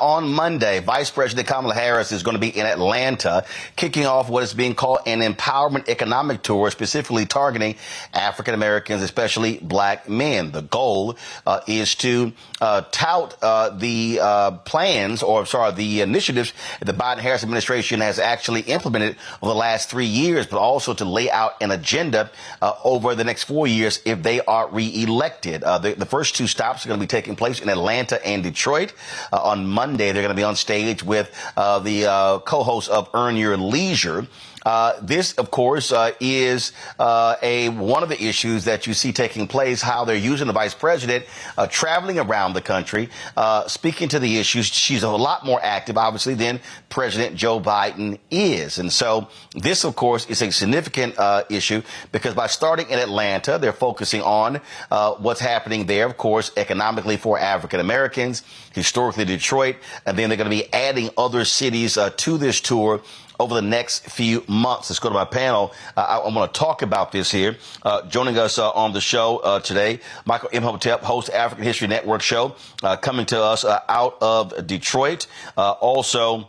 On Monday, Vice President Kamala Harris is going to be in Atlanta, kicking off what is being called an empowerment economic tour, specifically targeting African Americans, especially black men. The goal is to tout the initiatives the Biden-Harris administration has actually implemented over the last 3 years, but also to lay out an agenda over the next 4 years if they are reelected. The first two stops are going to be taking place in Atlanta and Detroit. On Monday, they're going to be on stage with the co-host of Earn Your Leisure. This, of course, is one of the issues that you see taking place, how they're using the vice president traveling around the country, speaking to the issues. She's a lot more active, obviously, than President Joe Biden is. And so this, of course, is a significant issue because by starting in Atlanta, they're focusing on what's happening there, of course, economically for African Americans, historically Detroit, and then they're going to be adding other cities to this tour over the next few months. Let's go to my panel. I want to talk about this here. Joining us on the show today, Michael Imhotep, host African History Network show, coming to us out of Detroit. Also,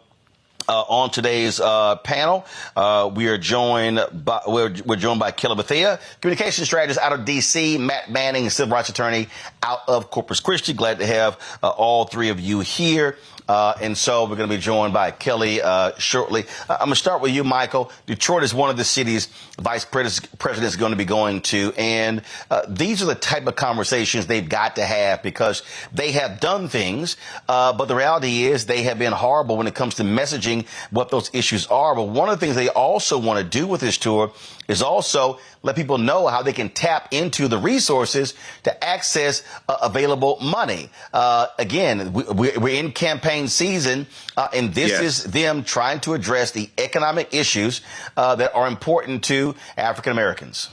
on today's panel, we're joined by Kelly Bethea, communication strategist out of D.C., Matt Manning, civil rights attorney out of Corpus Christi. Glad to have all three of you here. And so we're going to be joined by Kelly shortly. I'm going to start with you, Michael. Detroit is one of the cities vice president is going to be going to. And these are the type of conversations they've got to have because they have done things. But the reality is they have been horrible when it comes to messaging what those issues are. But one of the things they also want to do with this tour is also let people know how they can tap into the resources to access available money. Again, we're in campaign season, and this is them trying to address the economic issues that are important to African Americans.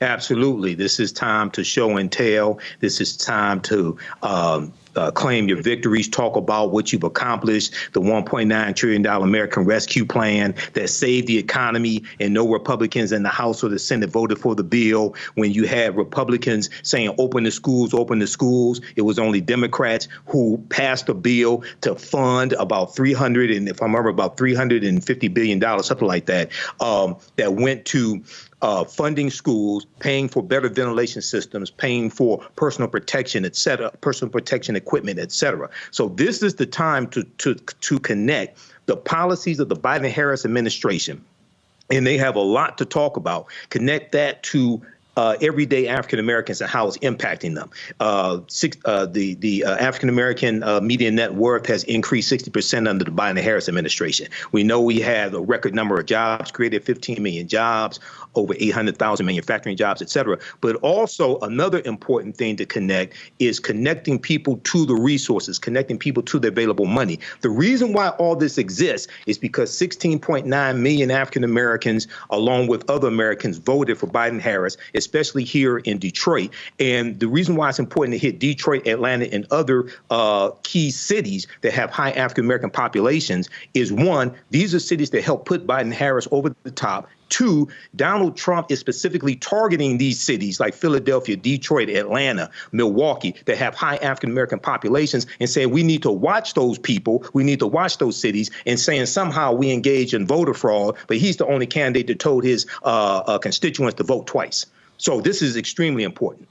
Absolutely. This is time to show and tell. This is time to claim your victories, talk about what you've accomplished, the $1.9 trillion American Rescue Plan that saved the economy, and no Republicans in the House or the Senate voted for the bill. When you had Republicans saying open the schools, it was only Democrats who passed a bill to fund about $350 billion, something like that, that went to funding schools, paying for better ventilation systems, paying for personal protection, et cetera, personal protection equipment, et cetera. So this is the time to connect the policies of the Biden-Harris administration, and they have a lot to talk about. Connect that to everyday African Americans and how it's impacting them. The African American median net worth has increased 60% under the Biden-Harris administration. We know we had a record number of jobs created, 15 million jobs, over 800,000 manufacturing jobs, et cetera. But also another important thing to connect is connecting people to the resources, connecting people to the available money. The reason why all this exists is because 16.9 million African Americans, along with other Americans, voted for Biden-Harris, especially here in Detroit. And the reason why it's important to hit Detroit, Atlanta, and other key cities that have high African-American populations is, one, these are cities that help put Biden-Harris over the top. Two, Donald Trump is specifically targeting these cities like Philadelphia, Detroit, Atlanta, Milwaukee that have high African-American populations and saying we need to watch those people, we need to watch those cities, and saying somehow we engage in voter fraud, but he's the only candidate that told his constituents to vote twice. So this is extremely important.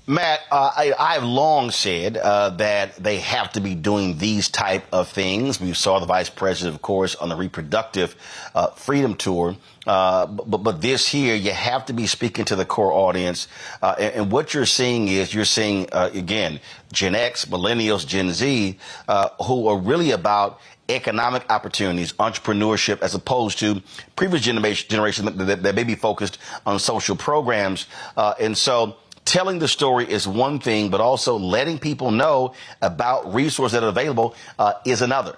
Matt, I've long said that they have to be doing these type of things. We saw the vice president, of course, on the reproductive freedom tour. But this here, you have to be speaking to the core audience. And what you're seeing is again, Gen X, millennials, Gen Z, who are really about economic opportunities, entrepreneurship, as opposed to previous generations that may be focused on social programs. And so telling the story is one thing, but also letting people know about resources that are available is another.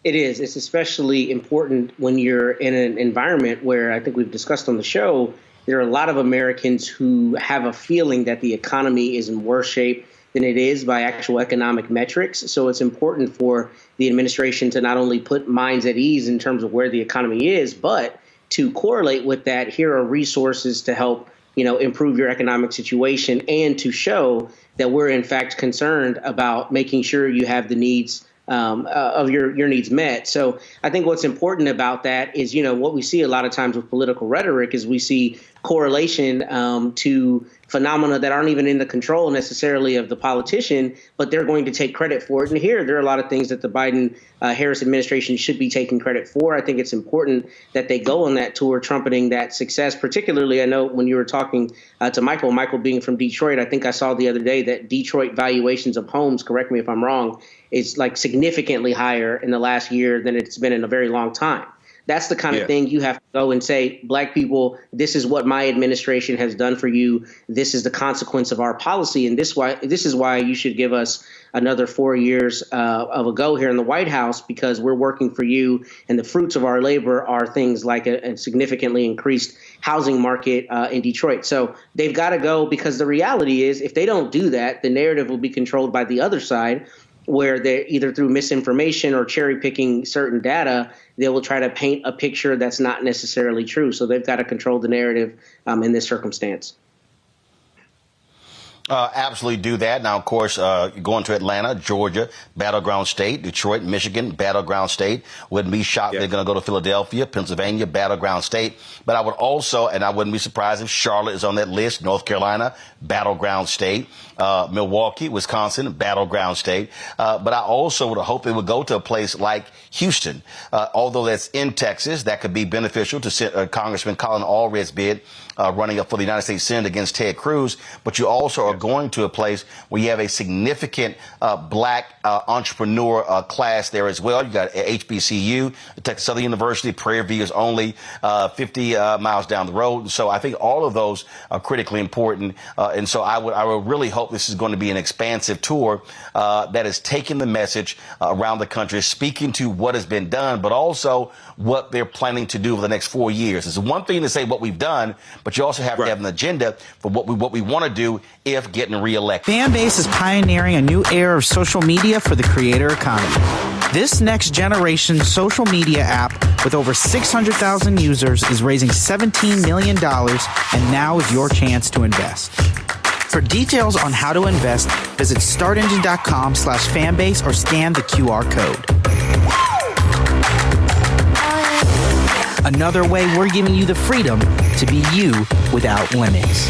It is. It's especially important when you're in an environment where I think we've discussed on the show, there are a lot of Americans who have a feeling that the economy is in worse shape than it is by actual economic metrics. So it's important for the administration to not only put minds at ease in terms of where the economy is, but to correlate with that, here are resources to help improve your economic situation and to show that we're in fact concerned about making sure you have the needs of your needs met. So I think what's important about that is, what we see a lot of times with political rhetoric is we see correlation to phenomena that aren't even in the control necessarily of the politician, but they're going to take credit for it. And here, there are a lot of things that the Biden-Harris administration should be taking credit for. I think it's important that they go on that tour trumpeting that success. Particularly, I know when you were talking to Michael being from Detroit, I think I saw the other day that Detroit valuations of homes, correct me if I'm wrong, is like significantly higher in the last year than it's been in a very long time. That's the kind of thing you have to go and say, Black people, this is what my administration has done for you. This is the consequence of our policy. And this is why you should give us another 4 years of a go here in the White House, because we're working for you. And the fruits of our labor are things like a significantly increased housing market in Detroit. So they've got to go, because the reality is if they don't do that, the narrative will be controlled by the other side, where they're either through misinformation or cherry picking certain data, they will try to paint a picture that's not necessarily true. So they've got to control the narrative in this circumstance. Absolutely do that. Now, of course, going to Atlanta, Georgia, battleground state, Detroit, Michigan, battleground state. Wouldn't be shocked they're going to go to Philadelphia, Pennsylvania, battleground state. But I would also, and I wouldn't be surprised if Charlotte is on that list, North Carolina, battleground state, Milwaukee, Wisconsin, battleground state. But I also would hope it would go to a place like Houston. Although that's in Texas, that could be beneficial to Congressman Colin Allred's bid running up for the United States Senate against Ted Cruz. But you also are going to a place where you have a significant Black entrepreneur class there as well. You got HBCU, Texas Southern University, Prairie View is only 50 miles down the road. So I think all of those are critically important. And so I would really hope this is going to be an expansive tour that is taking the message around the country, speaking to what has been done, but also what they're planning to do over the next 4 years. It's one thing to say what we've done, but you also have to have an agenda for what we want to do if getting reelected. Fanbase is pioneering a new era of social media for the creator economy. This next generation social media app with over 600,000 users is raising $17 million, and now is your chance to invest. For details on how to invest, visit startengine.com/fanbase or scan the QR code. Another way we're giving you the freedom to be you without limits.